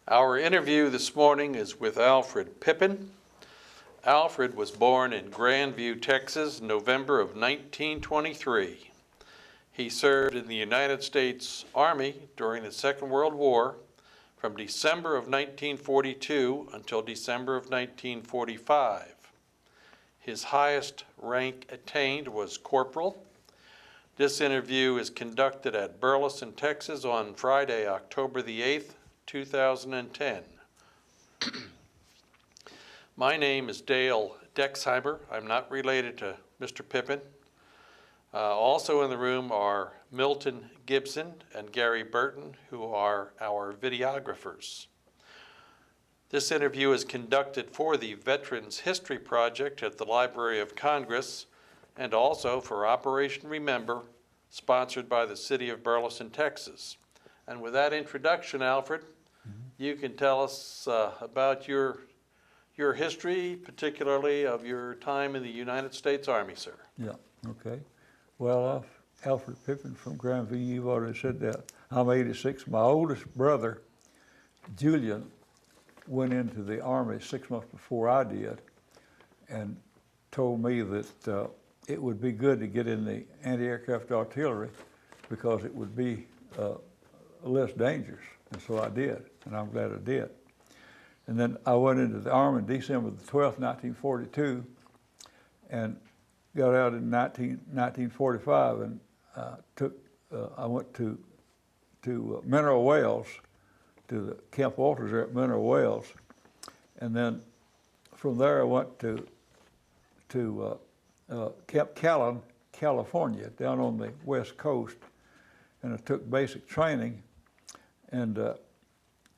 Our interview this morning is with Alfred Pippin. Alfred was born in Grandview, Texas, November of 1923. He served in the United States Army during the Second World War from December of 1942 until December of 1945. His highest rank attained was Corporal. This interview is conducted at Burleson, Texas on Friday, October the 8th, 2010. My name is Dale Dexheimer. I'm not related to Mr. Pippin. Also in the room are Milton Gibson and Gary Burton, who are our videographers. This interview is conducted for the Veterans History Project at the Library of Congress and also for Operation Remember, sponsored by the city of Burleson, Texas. And with that introduction, Alfred, you can tell us about your history, particularly of your time in the United States Army, sir. Yeah, okay. Well, Alfred Pippin from Grandview, you've already said that. I'm 86. My oldest brother, Julian, went into the Army 6 months before I did and told me that it would be good to get in the anti-aircraft artillery because it would be less dangerous. And so I did, and I'm glad I did. And then I went into the Army December the 12th, 1942, and got out in 1945, and I went to Mineral Wells, to the Camp Walters there at Mineral Wells, and then from there I went to Camp Callan, California, down on the West Coast, and I took basic training, and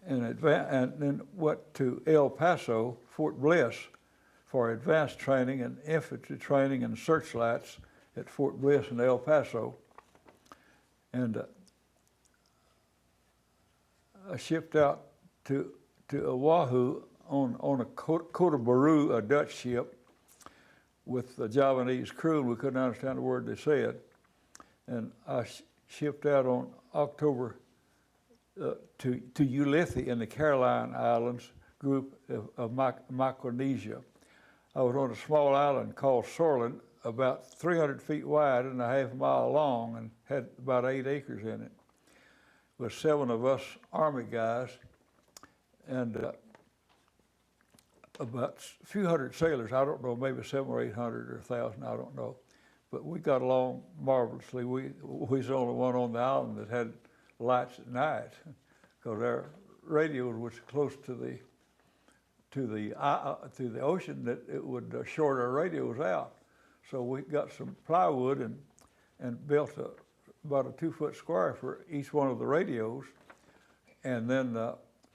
then went to El Paso, Fort Bliss, for advanced training and infantry training and searchlights at Fort Bliss in El Paso. And I shipped out to Oahu on a Kotabaru, a Dutch ship, with a Javanese crew, and we couldn't understand a word they said. And I shipped out on October to Ulithi in the Caroline Islands group of Micronesia. I was on a small island called Sorlin, about 300 feet wide and a half mile long, and had about 8 acres in it, with 7 of us Army guys, and about a few hundred sailors. I don't know, maybe 700 or 800 or 1,000, I don't know. But we got along marvelously. We was the only one on the island that had lights at night, because our radio was close to the ocean that it would short our radios out. So we got some plywood and built about a 2-foot square for each one of the radios, and then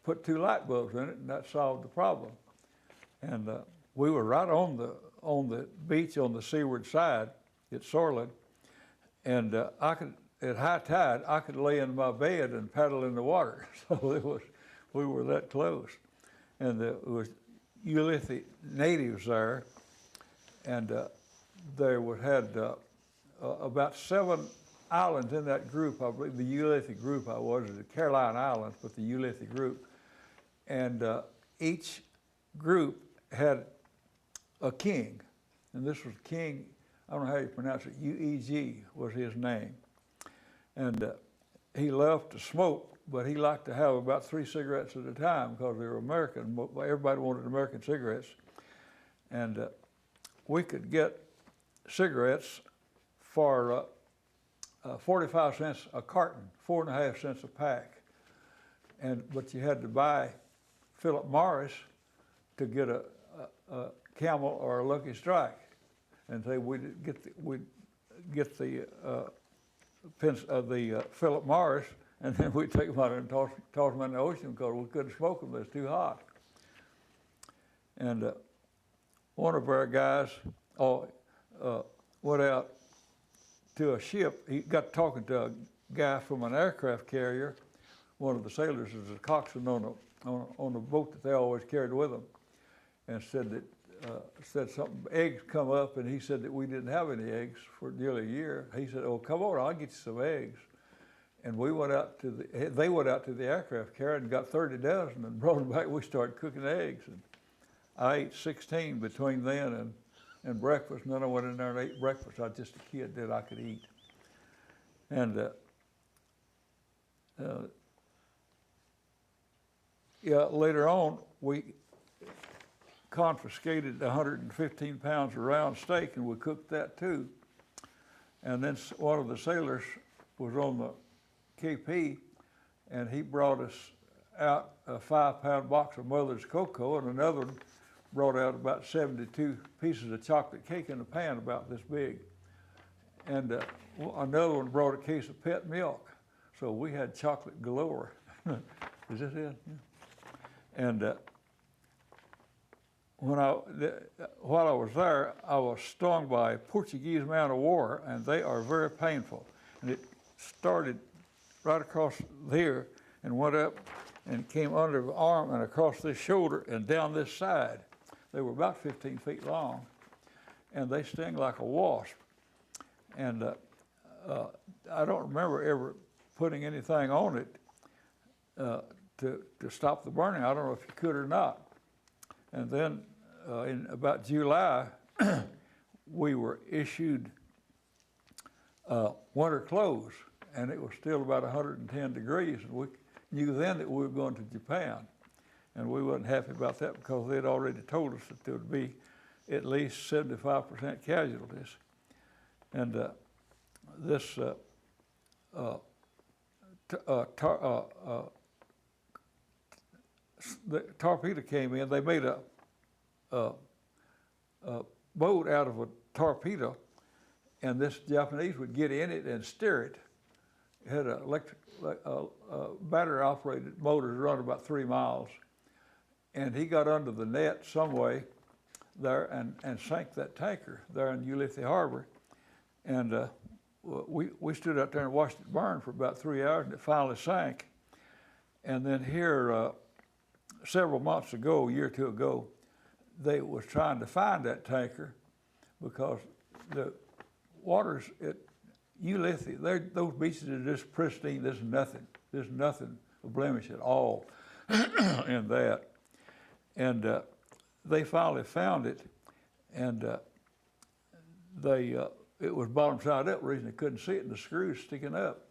put 2 light bulbs in it, and that solved the problem. And we were right on the beach on the seaward side at Sorlin, and at high tide, I could lay in my bed and paddle in the water. So we were that close. And there was Ulithi natives there, and they had about 7 islands in that group. I believe the Ulithi group I was, the Caroline Islands, but the Ulithi group. And each group had a king, and this was King, I don't know how you pronounce it, UEG was his name. And he loved to smoke, but he liked to have about 3 cigarettes at a time because they were American. Everybody wanted American cigarettes. And we could get cigarettes for 45 cents a carton, 4.5 cents a pack. But you had to buy Philip Morris to get a Camel or a Lucky Strike. And so we'd get the Philip Morris, and then we'd take them out and toss them in the ocean because we couldn't smoke them, it was too hot. And one of our guys went out to a ship. He got talking to a guy from an aircraft carrier. One of the sailors was a coxswain on a boat that they always carried with them, and said something, eggs come up, and he said that we didn't have any eggs for nearly a year. He said, "Oh, come on, I'll get you some eggs." And we went out to they went out to the aircraft carrier and got 30 dozen and brought them back. We started cooking eggs. And I ate 16 between then and breakfast. And then I went in there and ate breakfast. I was just a kid that I could eat. And yeah, later on, we confiscated 115 pounds of round steak, and we cooked that too. And then one of the sailors was on the KP, and he brought us out a 5-pound box of Mother's cocoa, and another one brought out about 72 pieces of chocolate cake in a pan about this big. And another one brought a case of pet milk. So we had chocolate galore. Is this it? Yeah. And while I was there, I was stung by a Portuguese man of war, and they are very painful. And it started right across there and went up and came under the arm and across this shoulder and down this side. They were about 15 feet long, and they sting like a wasp. And I don't remember ever putting anything on it to stop the burning. I don't know if you could or not. And then in about July, we were issued winter clothes, and it was still about 110 degrees. And we knew then that we were going to Japan. And we wasn't happy about that because they'd already told us that there would be at least 75% casualties. And this the torpedo came in. They made a boat out of a torpedo, and this Japanese would get in it and steer it. It had a battery-operated motor run about 3 miles, and he got under the net some way there and sank that tanker there in Ulithi Harbor. And we stood out there and watched it burn for about 3 hours, and it finally sank. And then here, several months ago, a year or two ago, they was trying to find that tanker because the waters at Ulithi, those beaches are just pristine. There's nothing of blemish at all in that. And they finally found it, and it was bottom side up. The reason they couldn't see it, and the screws sticking up.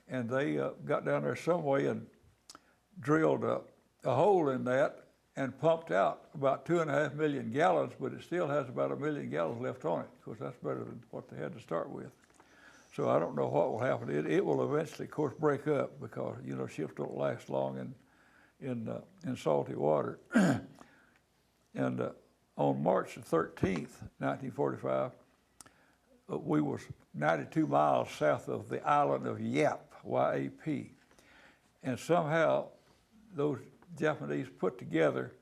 And they got down there some way and drilled a hole in that and pumped out about 2.5 million gallons, but it still has about 1 million gallons left on it. Of course, that's better than what they had to start with. So I don't know what will happen. It will eventually, of course, break up because, you know, ships don't last long in salty water. And on March the 13th, 1945, we was 92 miles south of the island of Yap, Y-A-P. And somehow those Japanese put together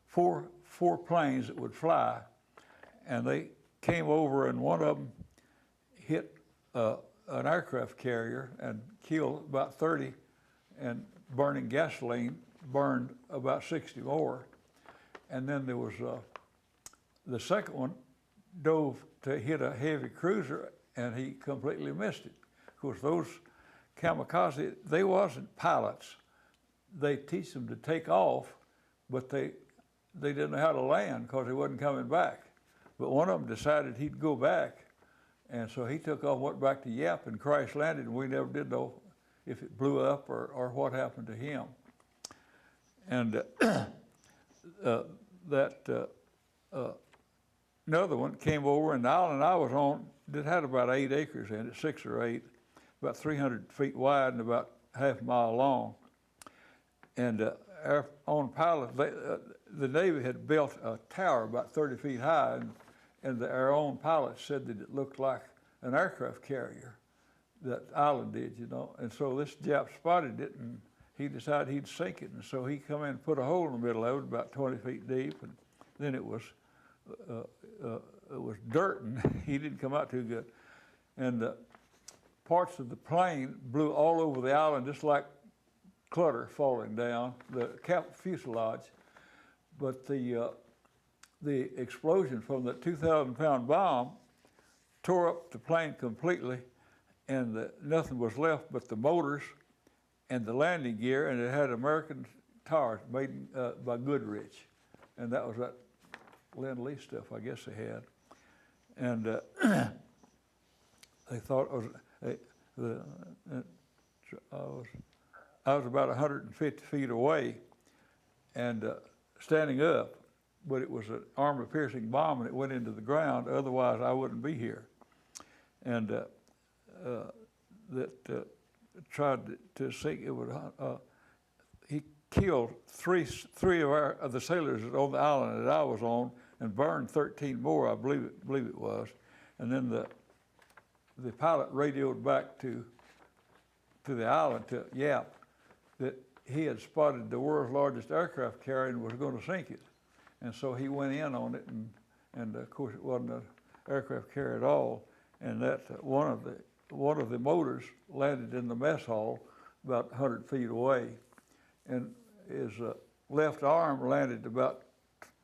four planes that would fly, and they came over, and one of them hit an aircraft carrier and killed about 30, and burning gasoline burned about 60 more. And then there was the second one dove to hit a heavy cruiser, and he completely missed it. Of course, those kamikaze, they wasn't pilots. They teach them to take off, but they didn't know how to land because they wasn't coming back. But one of them decided he'd go back, and so he took off, went back to Yap, and crash landed, and we never did know if it blew up or what happened to him. And another one came over, and the island I was on, it had about 8 acres in it, 6 or 8, about 300 feet wide and about half a mile long. And our own pilot, the Navy had built a tower about 30 feet high, and our own pilot said that it looked like an aircraft carrier, that island did, you know. And so this Jap spotted it, and he decided he'd sink it. And so he come in and put a hole in the middle of it, about 20 feet deep, and then it was dirt, and he didn't come out too good. And parts of the plane blew all over the island, just like clutter falling down, the fuselage. But the explosion from the 2,000-pound bomb tore up the plane completely, and nothing was left but the motors and the landing gear, and it had American tires made by Goodrich, and that was that Lend-Lease stuff I guess they had, and they thought it was. I was about 150 feet away, and standing up, but it was an armor-piercing bomb, and it went into the ground. Otherwise, I wouldn't be here. And tried to sink. It would. He killed three of the sailors on the island that I was on, and burned 13 more. I believe it was. And then the pilot radioed back to the island, to Yap, that he had spotted the world's largest aircraft carrier and was going to sink it. And so he went in on it, and of course it wasn't an aircraft carrier at all. And that one of the motors landed in the mess hall about 100 feet away, and his left arm landed about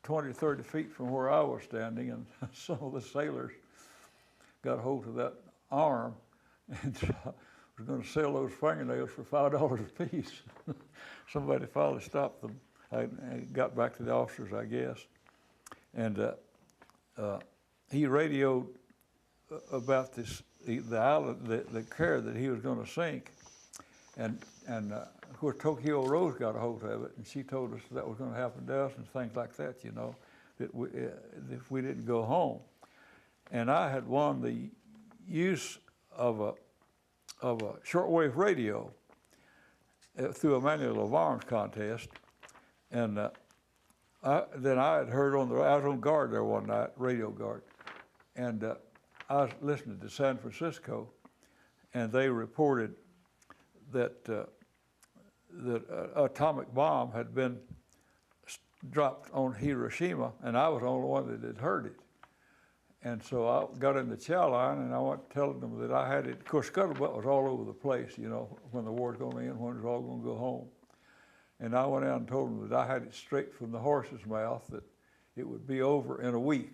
20, 30 feet from where I was standing, and some of the sailors got hold of that arm and was going to sell those fingernails for $5 a piece. Somebody finally stopped them. I got back to the officers, I guess. And he radioed about the island, the carrier that he was going to sink. And of course, Tokyo Rose got a hold of it, and she told us that was going to happen to us and things like that, you know, that if we didn't go home. And I had won the use of a shortwave radio through a manual of arms contest, and then I had heard I was on guard there one night, radio guard, and I was listening to San Francisco, and they reported that an atomic bomb had been dropped on Hiroshima, and I was the only one that had heard it. And so I got in the chow line, and I went telling them that I had it. Of course, scuttlebutt was all over the place, you know, when the war's going to end, when it's all going to go home. And I went out and told them that I had it straight from the horse's mouth, that it would be over in a week.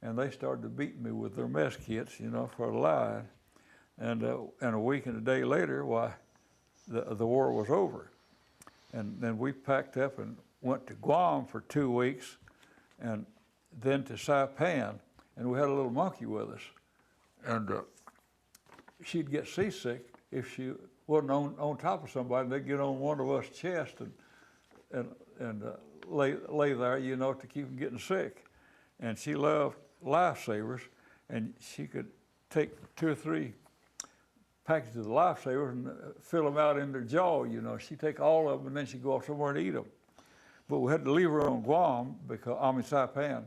And they started to beat me with their mess kits, you know, for lying. And a week and a day later, why, the war was over. And then we packed up and went to Guam for 2 weeks, and then to Saipan. And we had a little monkey with us, and she'd get seasick if she wasn't on top of somebody. And they'd get on one of us' chest and lay there, you know, to keep them getting sick. And she loved lifesavers, and she could take 2 or 3 packages of lifesavers and fill them out in their jaw, you know. She'd take all of them, and then she'd go off somewhere and eat them. But we had to leave her on Guam, Saipan,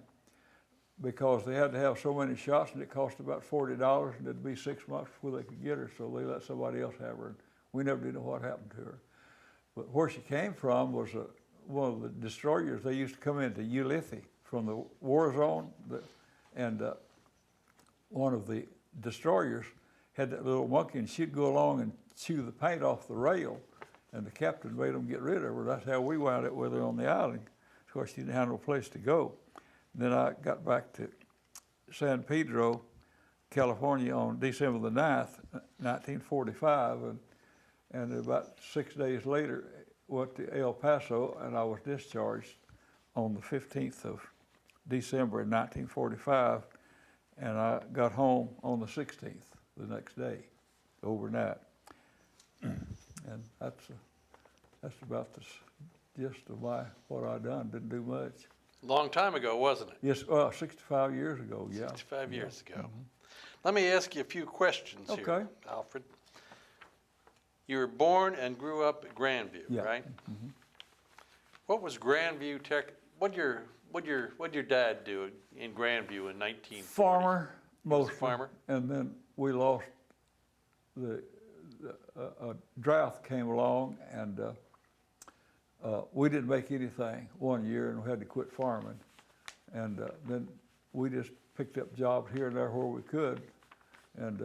because they had to have so many shots, and it cost about $40, and it'd be 6 months before they could get her, so they let somebody else have her. And we never did know what happened to her. But where she came from was one of the destroyers. They used to come into Ulithi from the war zone, and one of the destroyers had that little monkey, and she'd go along and chew the paint off the rail, and the captain made them get rid of her. That's how we wound up with her on the island. Of course, she didn't have no place to go. Then I got back to San Pedro, California on December the 9th, 1945, and about 6 days later went to El Paso, and I was discharged on the 15th of December in 1945, and I got home on the 16th, the next day, overnight. And that's about the gist of what I done. Didn't do much. Long time ago, wasn't it? Yes, 65 years ago, yeah. 65 years ago. Let me ask you a few questions here, Okay. Alfred. You were born and grew up at Grandview, Yeah. right? Mm-hmm. What was Grandview Tech? What'd your dad do in Grandview in 1940? Farmer, mostly. Farmer. And then we lost a drought came along, and we didn't make anything one year, and we had to quit farming. And then we just picked up jobs here and there where we could, and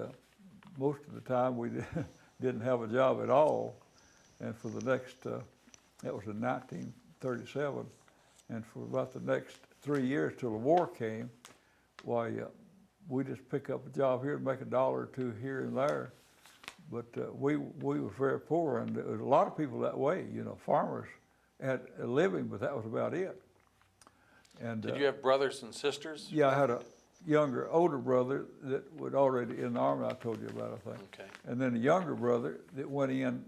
most of the time we didn't have a job at all. And for the next, that was in 1937, and for about the next 3 years till the war came, why we just pick up a job here and make $1 or $2 here and there. But we were very poor, and there was a lot of people that way. You know, farmers had a living, but that was about it. And Did you have brothers and sisters? yeah, I had a older brother that was already in the army. I told you about, I think. Okay. And then a younger brother that went in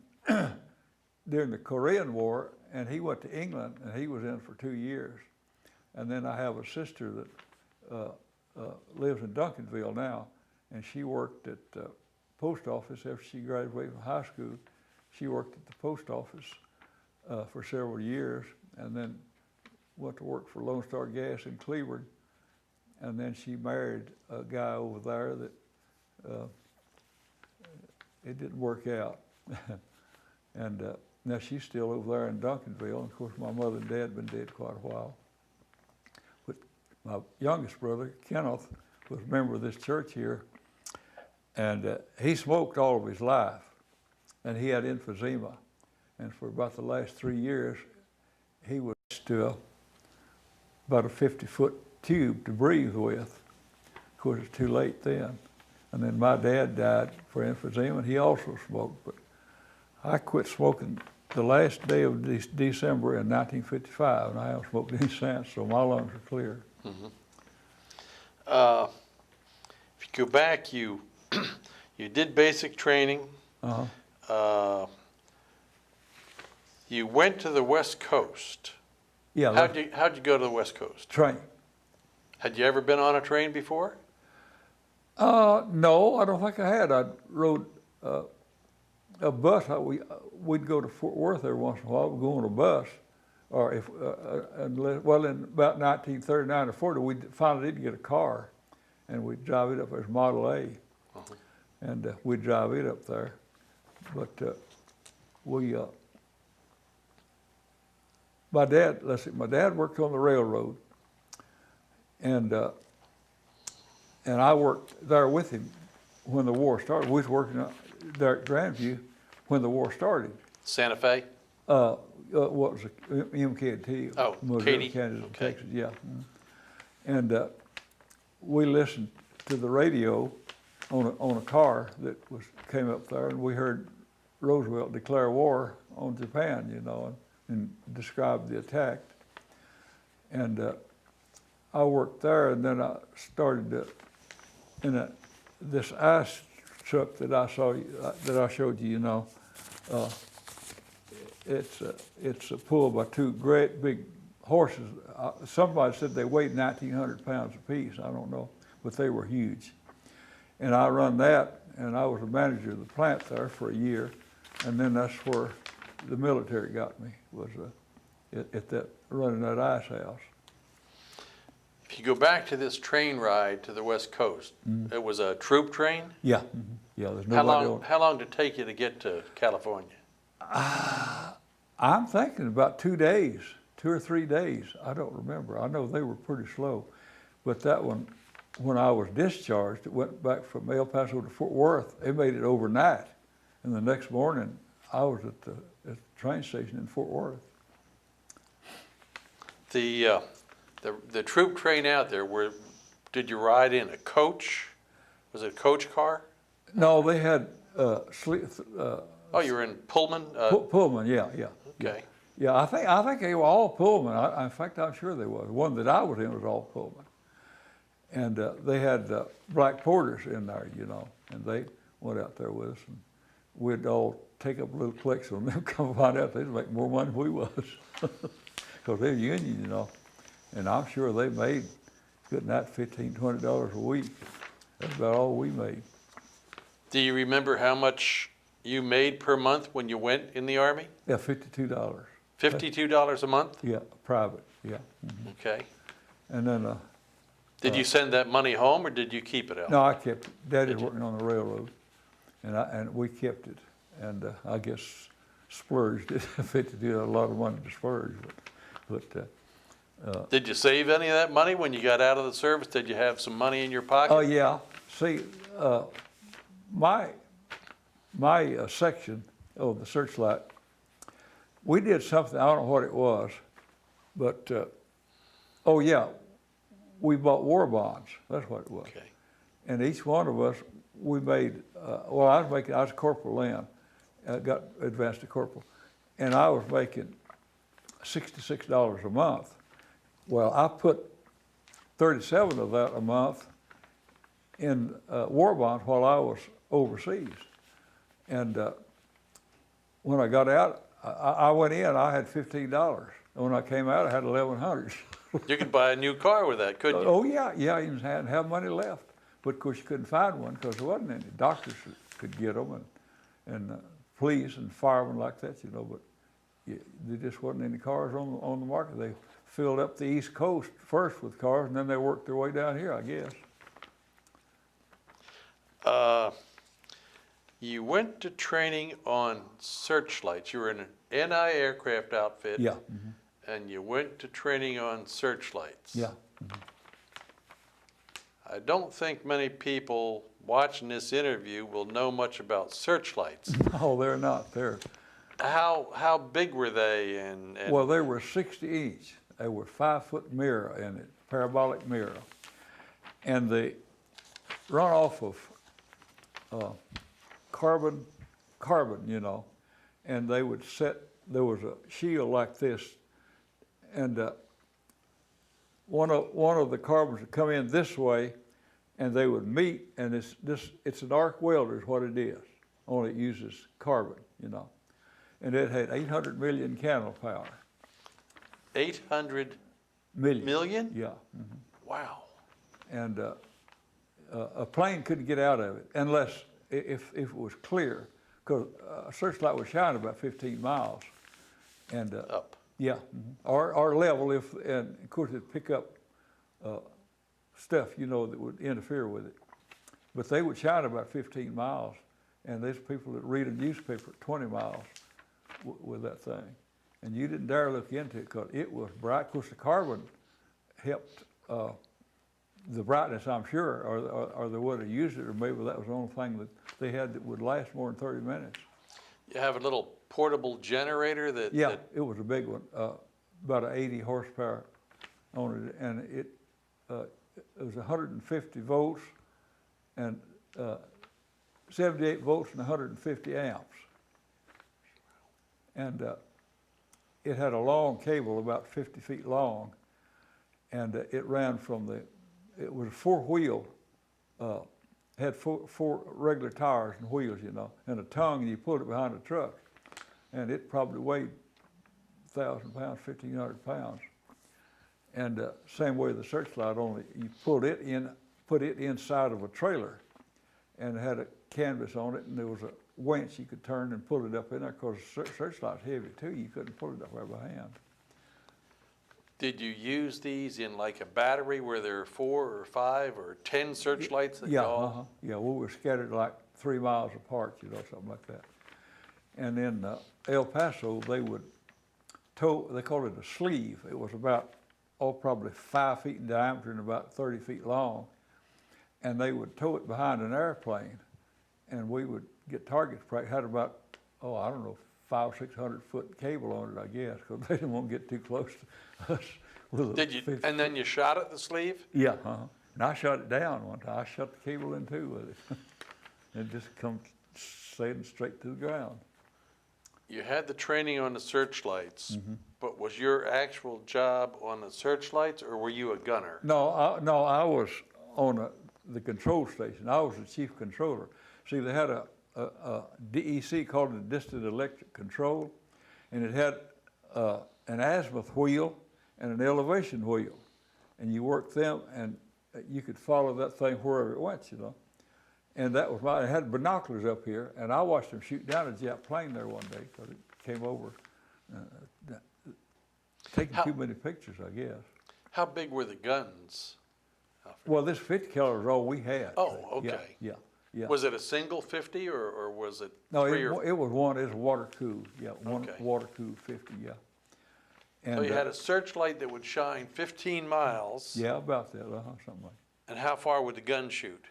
during the Korean War, and he went to England, and he was in for 2 years. And then I have a sister that lives in Duncanville now, and she worked at the post office after she graduated from high school. She worked at the post office for several years, and then went to work for Lone Star Gas in Cleveland. And then she married a guy over there that it didn't work out. And now she's still over there in Duncanville. And of course, my mother and dad have been dead quite a while. But my youngest brother, Kenneth, was a member of this church here. And he smoked all of his life. And he had emphysema. And for about the last 3 years, he was to about a 50-foot tube to breathe with. Of course, it's too late then. And then my dad died for emphysema, and he also smoked. But I quit smoking the last day of December in 1955, and I haven't smoked any since, so my lungs are clear. Mm-hmm. If you go back, you you did basic training. Uh-huh. You went to the West Coast. Yeah. How'd you go to the West Coast? Train. Had you ever been on a train before? No, I don't think I had. I rode a bus. We'd go to Fort Worth every once in a while. We'd go on a bus, or well, in about 1939 or 40, we finally did get a car, and we'd drive it up as Model A, Uh-huh. and we'd drive it up there. But my dad worked on the railroad, and I worked there with him when the war started. We was working there at Grandview when the war started. Santa Fe? What was it? MKT? Oh, Missouri, Katy. Kansas, Okay. Texas, yeah. And we listened to the radio on a car that came up there, and we heard Roosevelt declare war on Japan, you know, and describe the attack. And I worked there, and then I started in this ice truck that I showed you. You know, it's pulled by two great big horses. Somebody said they weighed 1,900 pounds apiece. I don't know, but they were huge. And I run that, and I was the manager of the plant there for a year, and then that's where the military got me, was at that running that ice house. If you go back to this train ride to the West Coast, it was a troop train? Yeah, yeah. There's nobody on. How long did it take you to get to California? I'm thinking about 2 days, 2 or 3 days. I don't remember. I know they were pretty slow, but that one, when I was discharged, it went back from El Paso to Fort Worth. They made it overnight, and the next morning I was at the train station in Fort Worth. The troop train out there, did you ride in a coach? Was it a coach car? No, they had Oh, you were in Pullman? Pullman, yeah. Okay. Yeah, I think they were all Pullman. In fact, I'm sure they was. The one that I was in was all Pullman. And they had black porters in there, you know, and they went out there with us, and we'd all take up little clicks on them, come find out they'd make more money than we was. Because they're union, you know. And I'm sure they made, good night, $15, $20 a week. That's about all we made. Do you remember how much you made per month when you went in the Army? Yeah, $52. $52 a month? Yeah, private, yeah. Mm-hmm. Okay. And then Did you send that money home, or did you keep it out? no, I kept it. Daddy's Did you? working on the railroad, and we kept it. And I guess splurged it. $52, a lot of money to splurge, but Did you save any of that money when you got out of the service? Did you have some money in your pocket? oh yeah. See, my section of the Searchlight, we did something. I don't know what it was, but oh yeah, we bought war bonds. That's what it was. Okay. And each one of us, we made, well, I was corporal then, got advanced to corporal, and I was making $66 a month. Well, I put 37 of that a month in war bonds while I was overseas. And when I got out, I went in, I had $15. And when I came out, I had 1,100. You could buy a new car with that, couldn't you? Oh, yeah, I even hadn't have money left. But of course, you couldn't find one because there wasn't any. Doctors could get them, and police and firemen like that, you know, but there just wasn't any cars on the market. They filled up the East Coast first with cars, and then they worked their way down here, I guess. You went to training on searchlights. You were in an NI aircraft outfit. Yeah. And you went to training on searchlights. Yeah. I don't think many people watching this interview will know much about searchlights. No, they're not. How big were they? Well, they were 60 inch. They were 5-foot mirror in it, parabolic mirror. And they run off of carbon, you know, and they would there was a shield like this, and one of the carbons would come in this way, and they would meet, and it's an arc welder is what it is, only it uses carbon, you know. And it had 800 million candle power. 800 million? Million? Yeah. Wow. And a plane couldn't get out of it unless if it was clear, because a searchlight was shining about 15 miles. And up. Yeah, or level and of course it'd pick up stuff, you know, that would interfere with it. But they would shine about 15 miles, and there's people that read a newspaper at 20 miles with that thing. And you didn't dare look into it because it was bright. Of course, the carbon helped the brightness, I'm sure, or they would have used it, or maybe that was the only thing that they had that would last more than 30 minutes. You have a little portable generator that... Yeah, it was a big one, about 80 horsepower on it, and it was 150 volts and 78 volts and 150 amps. And it had a long cable, about 50 feet long, and it ran from it was a four-wheel, had four regular tires and wheels, you know, and a tongue, and you pulled it behind a truck. And it probably weighed 1,000 pounds, 1,500 pounds. And same way the searchlight, only you pulled it in, put it inside of a trailer, and it had a canvas on it, and there was a winch you could turn and pull it up in there, because the searchlight's heavy too. You couldn't pull it up there by hand. Did you use these in like a battery where there are 4 or 5 or 10 searchlights that Yeah, go? yeah, we were scattered like 3 miles apart, you know, something like that. And in El Paso, they would tow, they called it a sleeve. It was about, probably 5 feet in diameter and about 30 feet long. And they would tow it behind an airplane, and we would get targets. Had about, I don't know, 500 or 600 foot cable on it, I guess, because they didn't want to get too close to us. Did you? And then you shot at the sleeve? Yeah, and I shot it down one time. I shot the cable in too with it. And it just come sailing straight to the ground. You had the training on the searchlights, but was your actual job on the searchlights, or were you a gunner? No, I was on the control station. I was the chief controller. See, they had a DEC called the Distant Electric Control, and it had an azimuth wheel and an elevation wheel. And you worked them, and you could follow that thing wherever it went, you know. And that was I had binoculars up here, and I watched them shoot down a jet plane there one day because it came over, taking too many pictures, I guess. How big were the guns, Alfred? Well, this 50 caliber is all we had. Oh, okay. Yeah. Was it a single 50 or was it No, three it was one. It was water-cooled. Yeah, one Okay. water-cooled 50. Yeah. And, So you had a searchlight that would shine 15 miles. Yeah, about that. Something like. And how far would the gun shoot?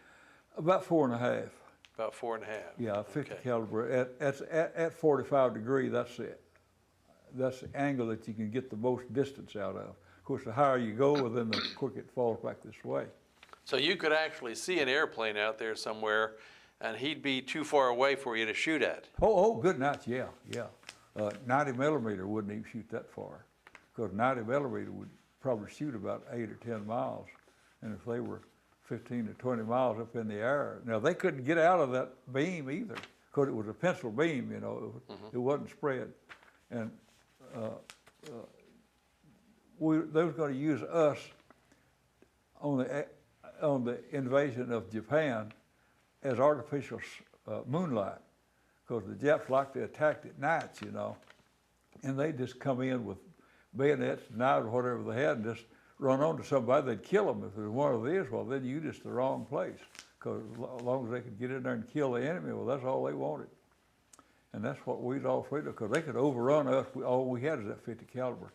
About 4.5. About 4.5. Yeah, 50 Okay. caliber. At 45 degree, that's it. That's the angle that you can get the most distance out of. Of course, the higher you go, well, then the quicker it falls back this way. So you could actually see an airplane out there somewhere, and he'd be too far away for you to shoot at. Oh, good nights, yeah. 90 millimeter wouldn't even shoot that far, because 90 millimeter would probably shoot about 8 or 10 miles. And if they were 15 to 20 miles up in the air, now they couldn't get out of that beam either, because it was a pencil beam, you know, it wasn't spread. And they was going to use us on the invasion of Japan as artificial moonlight, because the Japs liked to attack at nights, you know, and they just come in with bayonets, knives, or whatever they had, and just run onto somebody. They'd kill them if there was one of these. Well, then you just the wrong place, because as long as they could get in there and kill the enemy, well, that's all they wanted. And that's what we was all afraid of, because they could overrun us. All we had is that 50 caliber,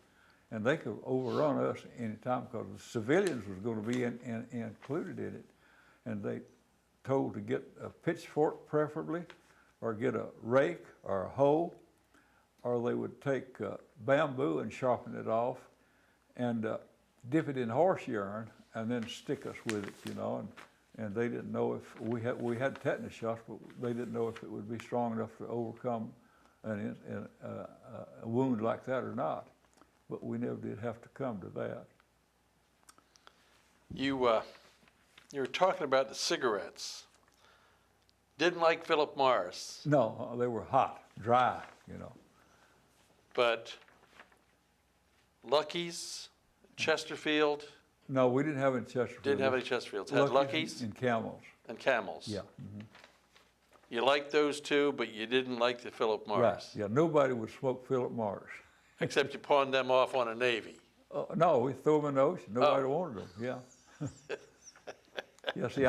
and they could overrun us anytime, because the civilians was going to be included in it, and they told to get a pitchfork preferably, or get a rake or a hoe, or they would take bamboo and sharpen it off, and dip it in horse urine, and then stick us with it, you know. And they didn't know if we had tetanus shots, but they didn't know if it would be strong enough to overcome a wound like that or not. But we never did have to come to that. You were talking about the cigarettes. Didn't like Philip Morris. No, they were hot, dry, you know. But Lucky's, Chesterfield, No, we didn't have any Chesterfield. didn't have any Chesterfields. Had Lucky's and Camels. and Camels. Yeah. You liked those two, but you didn't like the Philip Morris. Right. Yeah, nobody would smoke Philip Morris. Except you pawned them off on a Navy. No, we threw them in the ocean. Nobody wanted them. Yeah. Yeah. See,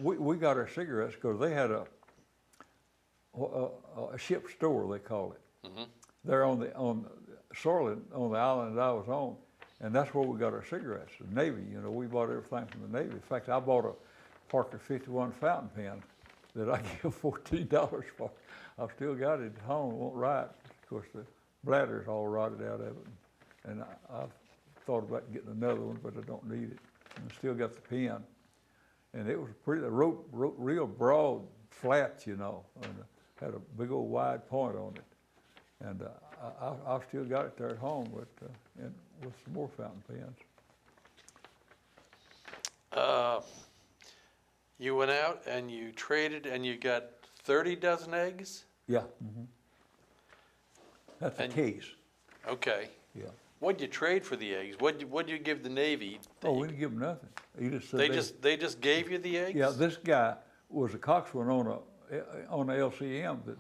we got our cigarettes because they had a ship store, they call it. They're on the Sorlin, on the island that I was on, and that's where we got our cigarettes. The Navy, you know, we bought everything from the Navy. In fact, I bought a Parker 51 fountain pen that I gave $14 for. I've still got it at home. It won't write. Of course, the bladder's all rotted out of it, and I've thought about getting another one, but I don't need it. And I still got the pen, and it was pretty. They wrote real broad, flat, you know, and had a big old wide point on it. And I've still got it there at home, but and with some more fountain pens. You went out and you traded and you got 30 dozen eggs? Yeah. That's a case. Okay. Yeah. What'd you trade for the eggs? What'd you give the Navy? Oh, we didn't give them nothing. He just said they just gave you the eggs? Yeah, this guy was a coxswain on a LCM that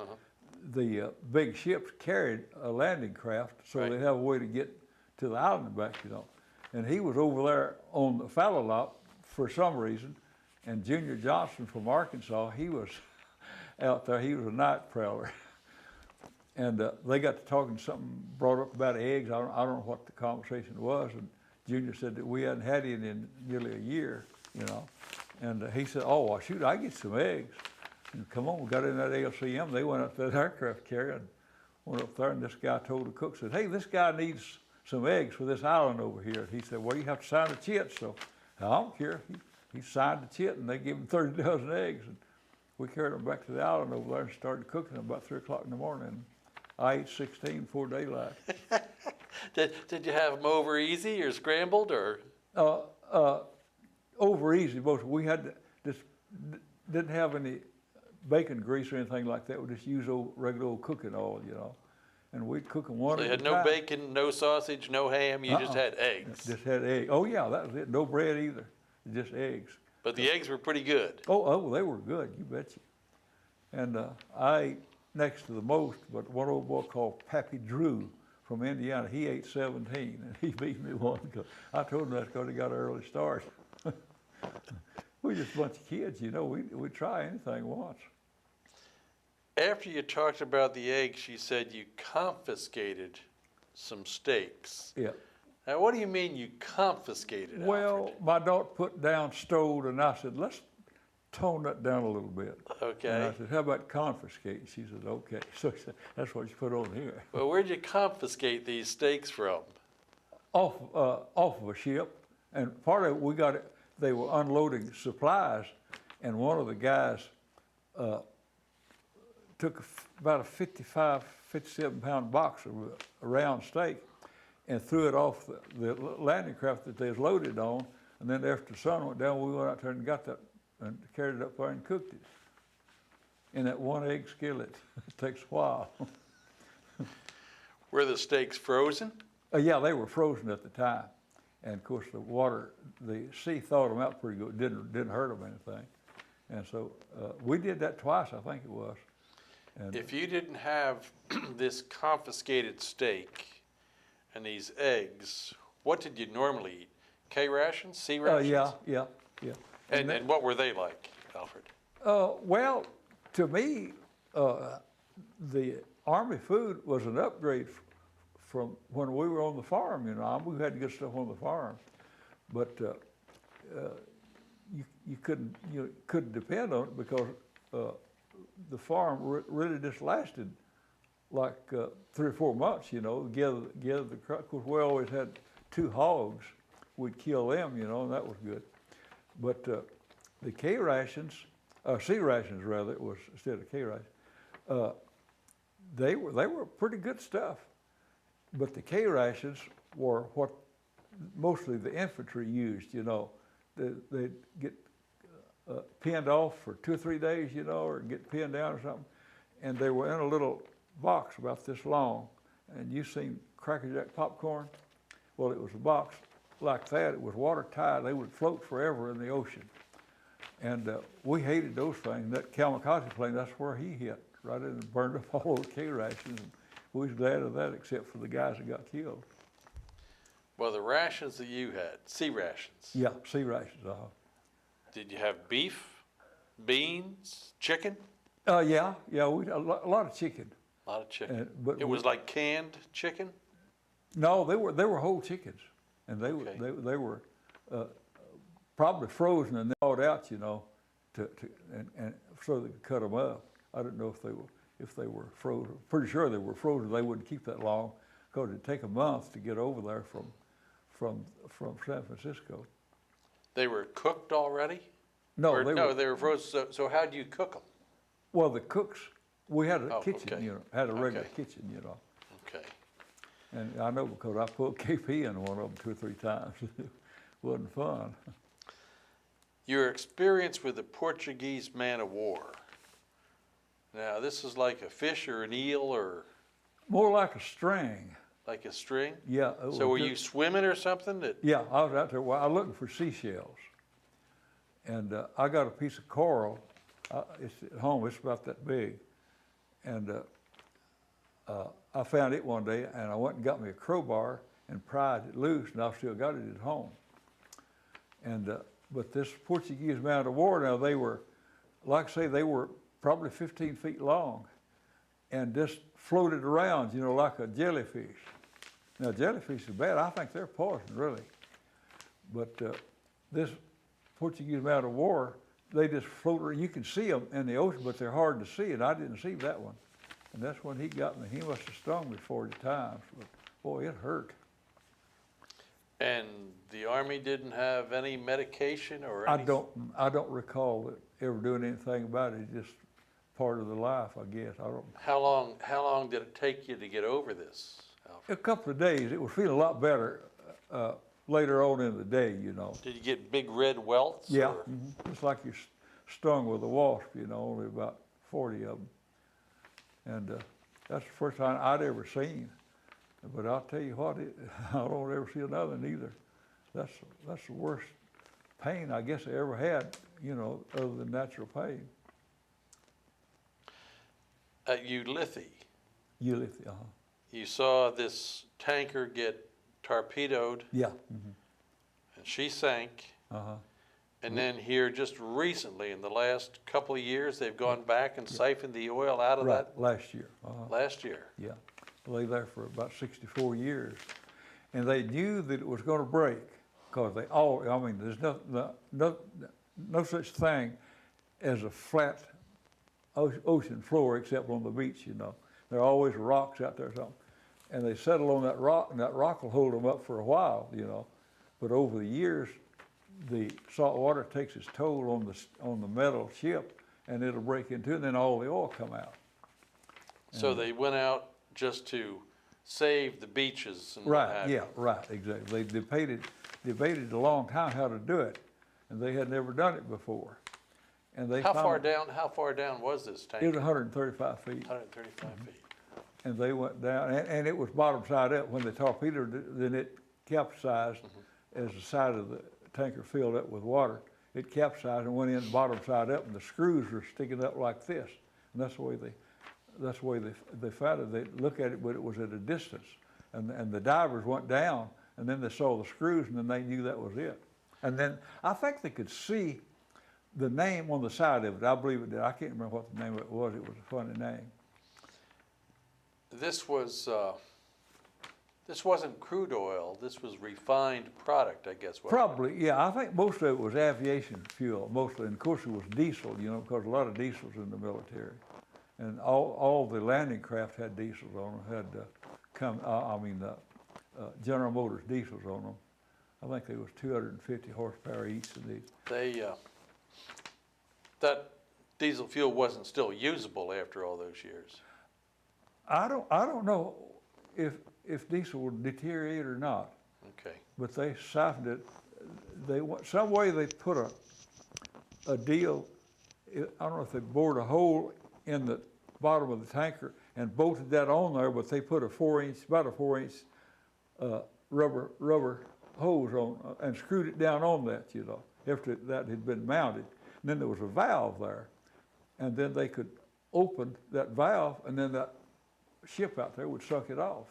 the big ships carried a landing craft, so they'd have a way to get to the island and back, you know. And he was over there on the fallow lot for some reason, and Junior Johnson from Arkansas, he was out there. He was a night prowler. And they got to talking, something brought up about eggs. I don't know what the conversation was, and Junior said that we hadn't had it in nearly a year, you know. And he said, oh, well, shoot, I get some eggs. And come on, we got in that ALCM. They went up to that aircraft carrier and went up there, and this guy told the cook, said, hey, this guy needs some eggs for this island over here. And he said, well, you have to sign the chit. So I don't care. He signed the chit, and they gave him 30 dozen eggs. And we carried them back to the island over there and started cooking them about 3 o'clock in the morning. And I ate 16 before daylight. Did you have them over easy or scrambled or? Over easy. Most we had just didn't have any bacon grease or anything like that. We just used regular old cooking oil, you know. And we'd cook them one So at you a had no time. bacon, no sausage, no ham. You just had eggs. Just had eggs. Oh yeah, that was it. No bread either. Just eggs. But the eggs were pretty good. Oh, they were good. You betcha. And I ate next to the most, but one old boy called Pappy Drew from Indiana, he ate 17, and he beat me one. Cause I told him that's because he got an early start. We were just a bunch of kids, you know. We'd try anything once. After you talked about the eggs, you said you confiscated some steaks. Yeah. Now, what do you mean you confiscated, Well, Alfred? my daughter put down stowed, and I said, let's tone that down a little bit. Okay. And I said, how about confiscate? She said, okay. So she said, that's what you put on here. Well, where'd you confiscate these steaks from? Off of a ship, and part of it we got it. they were unloading supplies, and one of the guys took about a 55, 57-pound box of a round steak and threw it off the landing craft that they was loaded on. And then after the sun went down, we went out there and got that and carried it up there and cooked it in that one egg skillet. It takes a while. Were the steaks frozen? Yeah, they were frozen at the time. And of course the sea thawed them out pretty good. Didn't hurt them anything. And so we did that twice, I think it was. And If you didn't have this confiscated steak and these eggs, what did you normally eat? K rations, C rations? yeah. And what were they like, Alfred? Well, to me, the Army food was an upgrade from when we were on the farm. You know, we had to get stuff on the farm, but you couldn't depend on it because the farm really just lasted like 3 or 4 months. You know, gather the crop. Of course, we always had 2 hogs. We'd kill them, you know, and that was good. But the K rations, C rations rather, it was instead of K rations. They were pretty good stuff. But the K rations were what mostly the infantry used. You know, they'd get pinned off for 2 or 3 days, you know, or get pinned down or something, and they were in a little box about this long. And you've seen Cracker Jack popcorn? Well, it was a box like that. It was watertight. They would float forever in the ocean. And we hated those things. That kamikaze plane, that's where he hit, right in and burned up all those K rations. And we was glad of that, except for the guys that got killed. Well, the rations that you had, C rations. Yeah, C rations. Did you have beef, beans, chicken? Yeah, we a lot of chicken. A lot of chicken. But it was like canned chicken? No, they were whole chickens, and they were probably frozen and thawed out, you know, and so they could cut them up. I didn't know if they were frozen. Pretty sure they were frozen. They wouldn't keep that long because it'd take a month to get over there from San Francisco. They were cooked already? No, they were frozen. So how do you cook them? Well, the cooks, we had a kitchen, okay. you know, had a regular kitchen, you know. Okay. And I know because I put KP in one of them 2 or 3 times. It wasn't fun. Your experience with the Portuguese man of war. Now, this is like a fish or an eel or? More like a string. Like a string? Yeah. So were you swimming or something? Yeah, I was out there. Well, I was looking for seashells. And I got a piece of coral. It's at home, it's about that big. And I found it one day, and I went and got me a crowbar and pried it loose, and I've still got it at home. And but this Portuguese man of war, now they were, like I say, they were probably 15 feet long, and just floated around, you know, like a jellyfish. Now jellyfish is bad. I think they're poison, really. But this Portuguese man of war, they just float around. You can see them in the ocean, but they're hard to see, and I didn't see that one. And that's when he got me. He must have stung me 40 times, but boy, it hurt. And the Army didn't have any medication or anything? I don't recall ever doing anything about it. It's just part of the life, I guess. I don't. How long did it take you to get over this, Alfred? A couple of days. It was feeling a lot better later on in the day, you know. Did you get big red welts? Yeah, it's like you're stung with a wasp, you know, only about 40 of them. And that's the first time I'd ever seen. But I'll tell you what, I don't ever see another neither. That's the worst pain I guess I ever had, you know, other than natural pain. At Ulithi, Ulithi, you saw this tanker get torpedoed. Yeah. And she sank. And then here just recently, in the last couple of years, they've gone back and siphoned the oil out of that? Last year. Last year. Yeah. Lay there for about 64 years. And they knew that it was going to break because there's no such thing as a flat ocean floor except on the beach, you know. There are always rocks out there or something. And they settle on that rock, and that rock will hold them up for a while, you know. But over the years, the salt water takes its toll on the metal ship, and it'll break into it, and then all the oil come out. So they went out just to save the beaches and what Right, have you. yeah, right, exactly. They debated a long time how to do it, and they had never done it before. And they How found far down was this tank? it was 135 feet, 135 feet. and they went down, and it was bottom side up. When they torpedoed it, then it capsized as the side of the tanker filled up with water. It capsized and went in bottom side up, and the screws were sticking up like this. And that's the way they found it. They look at it, but it was at a distance. And the divers went down, and then they saw the screws, and then they knew that was it. And then I think they could see the name on the side of it. I believe it did. I can't remember what the name of it was. It was a funny name. This wasn't crude oil. This was refined product, I guess. wasn't it? Probably, yeah. I think most of it was aviation fuel, mostly. And of course, it was diesel, because a lot of diesels in the military. And all the landing craft had diesels on them, General Motors diesels on them. I think there was 250 horsepower each of these. That diesel fuel wasn't still usable after all those years. I don't know if diesel would deteriorate or not, Okay. but they siphoned it. Some way they put a deal. I don't know if they bored a hole in the bottom of the tanker and bolted that on there, but they put about a 4-inch rubber hose on and screwed it down on that, after that had been mounted. And then there was a valve there, and then they could open that valve, and then that ship out there would suck it off.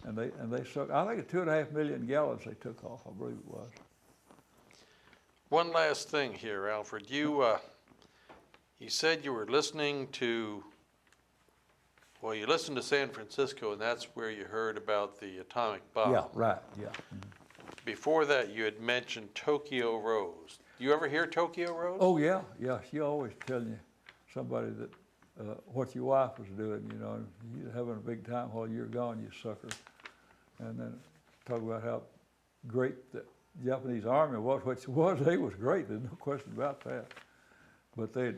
And they sucked, I think, 2.5 million gallons they took off, I believe it was. One last thing here, Alfred. You said you were listening to, you listened to San Francisco, and that's where you heard about the atomic bomb. Yeah, right, yeah. Before that, you had mentioned Tokyo Rose. You ever hear Tokyo Rose? Oh, yeah, yeah. She always telling you somebody that what your wife was doing, you're having a big time while you're gone, you sucker. And then talk about how great the Japanese Army was, which was, they was great, there's no question about that. But they'd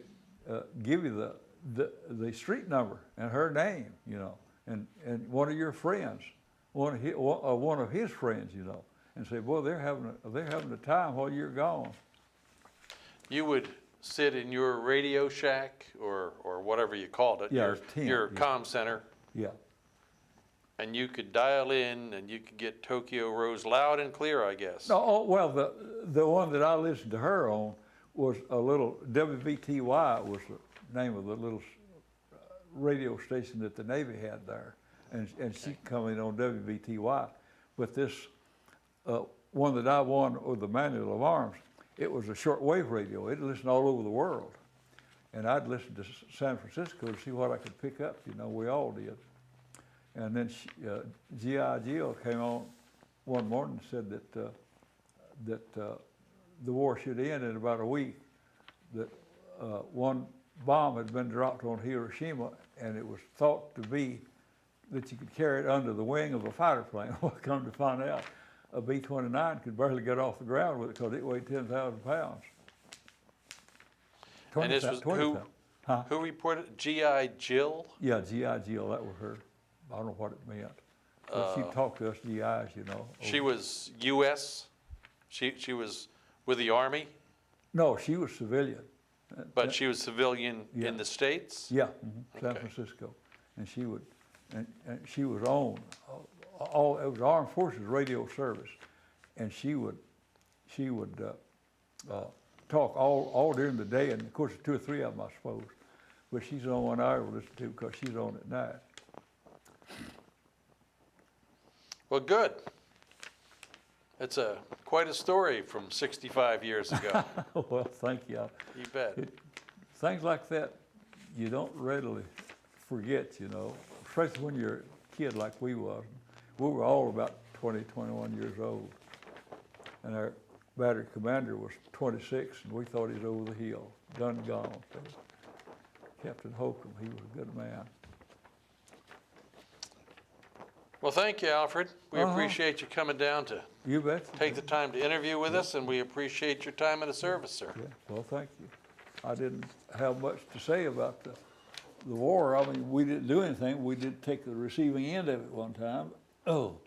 give you the street number and her name, and one of your friends, one of his friends, and say, boy, they're having a time while you're gone. You would sit in your Radio Shack or whatever you called it, Yeah, tent, your yeah. comm center, Yeah. and you could dial in and you could get Tokyo Rose loud and clear, I guess. No, well, the one that I listened to her on was a little WVTY was the name of the little radio station that the Navy had there, and she come in on WVTY. But this one that I won with the Manual of Arms, it was a shortwave radio. It listened all over the world, and I'd listen to San Francisco to see what I could pick up. We all did. And then G.I. Jill came on one morning and said that the war should end in about a week. That one bomb had been dropped on Hiroshima, and it was thought to be that you could carry it under the wing of a fighter plane. Well, come to find out, a B-29 could barely get off the ground with it because it weighed 10,000 pounds. And this was who reported? G.I. Jill? Yeah, G.I. Jill, that was her. I don't know what it meant. But she talked to us GIs, She was U.S.? She was with the Army? No, she was civilian. But she was civilian Yeah. in the States? Yeah, San Okay. Francisco. And she would, and she was on, it was Armed Forces Radio Service. And she would talk all during the day, and of course, 2 or 3 of them, I suppose. But she's the only one I ever listen to because she's on at night. Well, good. It's quite a story from 65 years ago. Well, thank you. You bet. Things like that, you don't readily forget, especially when you're a kid like we was. We were all about 20, 21 years old. And our battery commander was 26, and we thought he was over the hill, done and gone. So Captain Holcomb, he was a good man. Well, thank you, Alfred. We appreciate you coming down to You bet. take the time to interview with us, and we appreciate your time in the service, sir. Yeah, well, thank you. I didn't have much to say about the war. I mean, we didn't do anything. We did take the receiving end of it one time. Oh,